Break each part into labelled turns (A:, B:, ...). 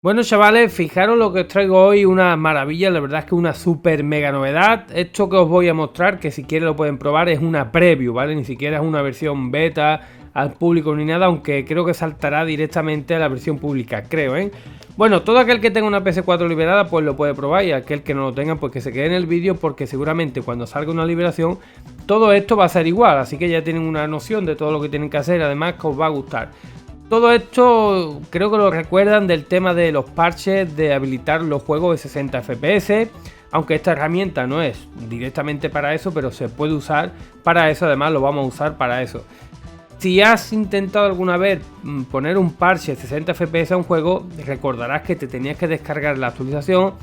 A: Bueno, chavales, fijaros lo que os traigo hoy, una maravilla, la verdad es que una super mega novedad. Esto que os voy a mostrar, que si quieren lo pueden probar, es una preview, ¿vale? Ni siquiera es una versión beta al público ni nada, aunque creo que saltará directamente a la versión pública, creo, ¿eh? Bueno, todo aquel que tenga una PS4 liberada, pues lo puede probar, y aquel que no lo tenga, pues que se quede en el vídeo, porque seguramente cuando salga una liberación, todo esto va a ser igual, así que ya tienen una noción de todo lo que tienen que hacer, además que os va a gustar. Todo esto creo que lo recuerdan del tema de los parches de habilitar los juegos de 60 FPS, aunque esta herramienta no es directamente para eso, pero se puede usar para eso, además lo vamos a usar para eso. Si has intentado alguna vez poner un parche de 60 FPS a un juego, recordarás que te tenías que descargar la actualización,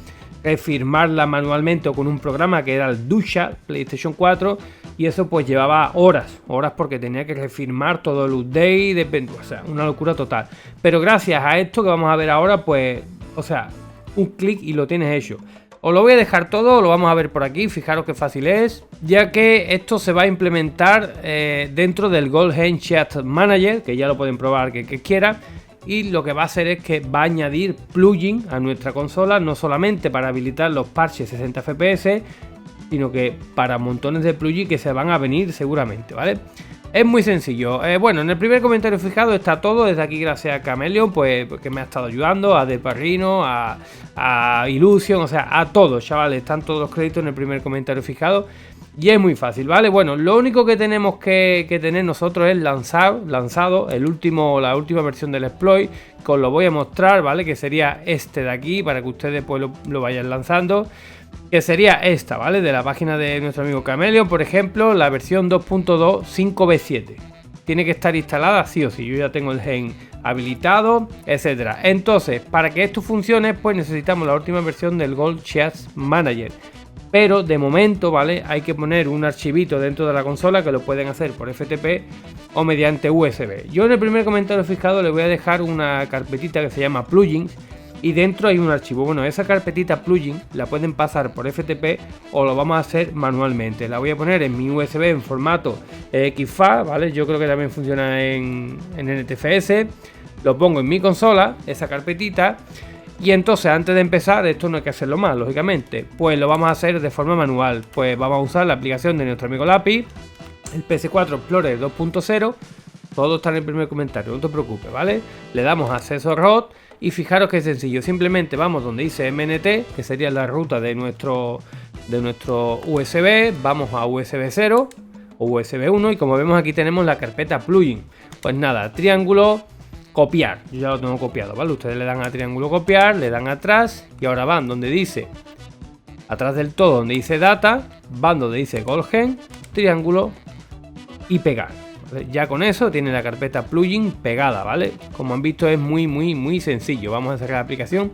A: firmarla manualmente o con un programa que era el Dusha PlayStation 4, y eso pues llevaba horas porque tenía que refirmar todo el update, o sea, una locura total. Pero gracias a esto que vamos a ver ahora, pues, o sea, un clic y lo tienes hecho. Os lo voy a dejar todo, lo vamos a ver por aquí, fijaros qué fácil es, ya que esto se va a implementar dentro del Goldgen Chat Manager, que ya lo pueden probar que quiera. Y lo que va a hacer es que va a añadir plugin a nuestra consola, no solamente para habilitar los parches 60 FPS, sino que para montones de plugins que se van a venir seguramente, ¿vale? Es muy sencillo. Bueno, en el primer comentario fijado está todo. Desde aquí gracias a Chameleon, pues que me ha estado ayudando, a Del Parrino, a Illusion, o sea, a todos, chavales. Están todos los créditos en el primer comentario fijado. Y es muy fácil, ¿vale? Bueno, lo único que tenemos que tener nosotros es lanzado la última versión del exploit, que os lo voy a mostrar, ¿vale? Que sería este de aquí, para que ustedes pues lo vayan lanzando. Que sería esta, ¿vale? De la página de nuestro amigo Chameleon, por ejemplo, la versión 2.2 5B7. Tiene que estar instalada sí o sí, yo ya tengo el gen habilitado, etcétera. Entonces, para que esto funcione, pues necesitamos la última versión del Gold Chat Manager. Pero de momento, ¿vale? Hay que poner un archivito dentro de la consola, que lo pueden hacer por FTP o mediante USB. Yo en el primer comentario fijado le voy a dejar una carpetita que se llama plugins, y dentro hay un archivo. Bueno, esa carpetita plugin la pueden pasar por FTP o lo vamos a hacer manualmente. La voy a poner en mi USB en formato XFAT, ¿vale? Yo creo que también funciona en NTFS. Lo pongo en mi consola, esa carpetita. Y entonces, antes de empezar, esto no hay que hacerlo más, lógicamente, pues lo vamos a hacer de forma manual. Pues vamos a usar la aplicación de nuestro amigo Lápiz, el PS4 Explorer 2.0, todo está en el primer comentario, no te preocupes, ¿vale? Le damos acceso a ROT y fijaros que es sencillo, simplemente vamos donde dice MNT, que sería la ruta de nuestro USB, vamos a USB 0 o USB 1 y como vemos aquí tenemos la carpeta plugin. Pues nada, triángulo, copiar, yo ya lo tengo copiado, ¿vale? Ustedes le dan a triángulo copiar, le dan atrás y ahora van donde dice, atrás del todo donde dice data, van donde dice Goldgen, triángulo y pegar. Ya con eso tiene la carpeta plugin pegada, ¿vale? Como han visto es muy sencillo. Vamos a cerrar la aplicación.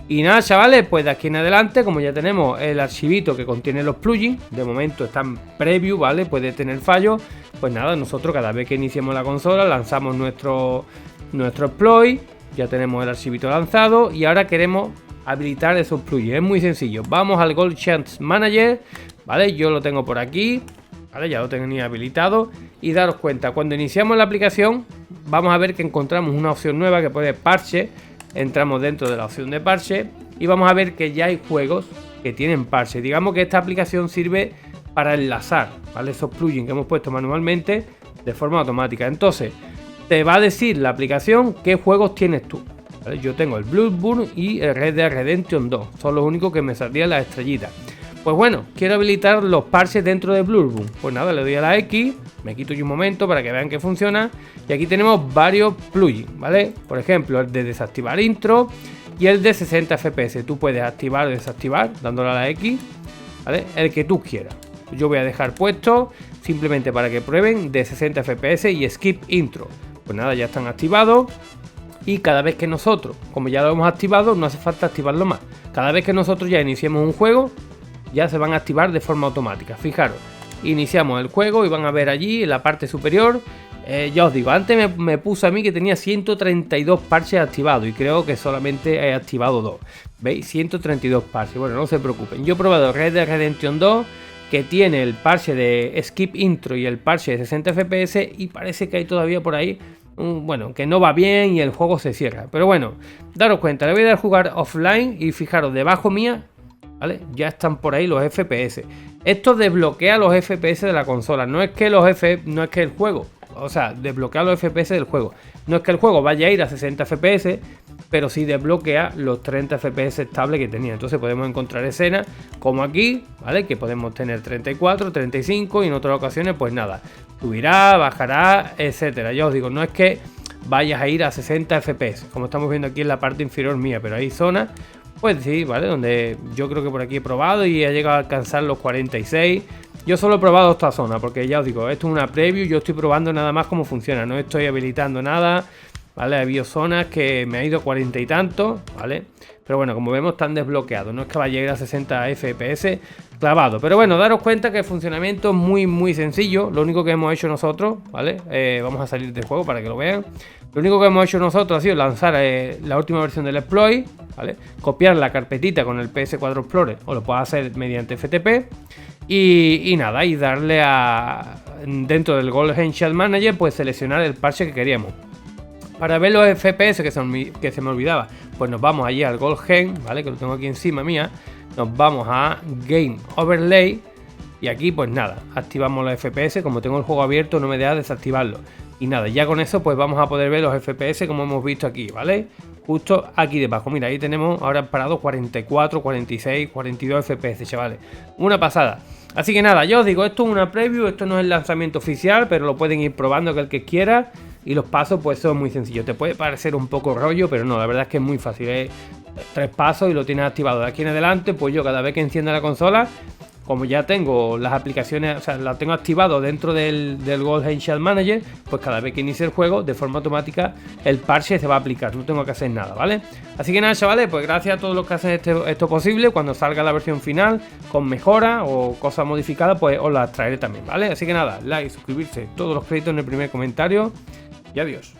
A: Y nada, chavales, pues de aquí en adelante, como ya tenemos el archivito que contiene los plugins, de momento están preview, ¿vale? Puede tener fallos. Pues nada, nosotros cada vez que iniciemos la consola lanzamos nuestro exploit, ya tenemos el archivito lanzado y ahora queremos habilitar esos plugins. Es muy sencillo. Vamos al Gold Chat Manager, ¿vale? Yo lo tengo por aquí. Vale, ya lo tenía habilitado y daros cuenta, cuando iniciamos la aplicación vamos a ver que encontramos una opción nueva que pone parche. Entramos dentro de la opción de parche y vamos a ver que ya hay juegos que tienen parche. Digamos que esta aplicación sirve para enlazar, ¿vale? Esos plugins que hemos puesto manualmente de forma automática. Entonces te va a decir la aplicación qué juegos tienes tú, ¿vale? Yo tengo el Bloodborne y el Red Dead Redemption 2, son los únicos que me saldrían las estrellitas. Pues bueno, quiero habilitar los parches dentro de Bloodborne. Pues nada, le doy a la X, me quito yo un momento para que vean que funciona. Y aquí tenemos varios plugins, ¿vale? Por ejemplo, el de desactivar intro y el de 60 FPS. Tú puedes activar o desactivar dándole a la X, ¿vale? El que tú quieras. Yo voy a dejar puesto simplemente para que prueben de 60 FPS y skip intro. Pues nada, ya están activados. Y cada vez que nosotros, como ya lo hemos activado, no hace falta activarlo más. Cada vez que nosotros ya iniciemos un juego, ya se van a activar de forma automática. Fijaros, iniciamos el juego y van a ver allí en la parte superior, ya os digo, antes me puso a mí que tenía 132 parches activados y creo que solamente he activado 2. ¿Veis? 132 parches. Bueno, no se preocupen, yo he probado Red Dead Redemption 2, que tiene el parche de skip intro y el parche de 60 FPS, y parece que hay todavía por ahí bueno, que no va bien y el juego se cierra. Pero bueno, daros cuenta, le voy a dar a jugar offline y fijaros, debajo mía, ¿vale? Ya están por ahí los FPS. Esto desbloquea los FPS de la consola. No es que el juego, o sea, desbloquea los FPS del juego. No es que el juego vaya a ir a 60 FPS, pero sí desbloquea los 30 FPS estables que tenía. Entonces podemos encontrar escenas como aquí, ¿vale? Que podemos tener 34, 35 y en otras ocasiones pues nada, subirá, bajará, etcétera. Ya os digo, no es que vayas a ir a 60 FPS, como estamos viendo aquí en la parte inferior mía, pero hay zonas, pues sí, ¿vale? Donde yo creo que por aquí he probado y he llegado a alcanzar los 46. Yo solo he probado esta zona, porque ya os digo, esto es una preview, yo estoy probando nada más cómo funciona, no estoy habilitando nada, ¿vale? Ha habido zonas que me ha ido 40 y tanto, ¿vale? Pero bueno, como vemos están desbloqueados, no es que vaya a ir a 60 FPS clavado. Pero bueno, daros cuenta que el funcionamiento es muy sencillo. Lo único que hemos hecho nosotros, ¿vale? Vamos a salir del juego para que lo vean. Lo único que hemos hecho nosotros ha sido lanzar la última versión del exploit, ¿vale? Copiar la carpetita con el PS4 Explorer, o lo puedes hacer mediante FTP. Y nada, y darle a dentro del Gold Handshake Manager, pues seleccionar el parche que queríamos. Para ver los FPS que se me olvidaba, pues nos vamos allí al Gold Gen, ¿vale? Que lo tengo aquí encima mía. Nos vamos a Game Overlay y aquí pues nada, activamos los FPS. Como tengo el juego abierto no me deja desactivarlo. Y nada, ya con eso pues vamos a poder ver los FPS como hemos visto aquí, ¿vale? Justo aquí debajo, mira, ahí tenemos ahora parado 44, 46, 42 FPS, chavales. Una pasada. Así que nada, ya os digo, esto es una preview, esto no es el lanzamiento oficial, pero lo pueden ir probando que el que quiera. Y los pasos pues son muy sencillos. Te puede parecer un poco rollo, pero no, la verdad es que es muy fácil. Es 3 pasos y lo tienes activado. De aquí en adelante, pues yo cada vez que encienda la consola, como ya tengo las aplicaciones, o sea, las tengo activado dentro del Gold Handshake Manager, pues cada vez que inicie el juego, de forma automática, el parche se va a aplicar. No tengo que hacer nada, ¿vale? Así que nada, chavales, pues gracias a todos los que hacen esto posible. Cuando salga la versión final, con mejora o cosas modificadas, pues os las traeré también, ¿vale? Así que nada, like, suscribirse, todos los créditos en el primer comentario. Y adiós.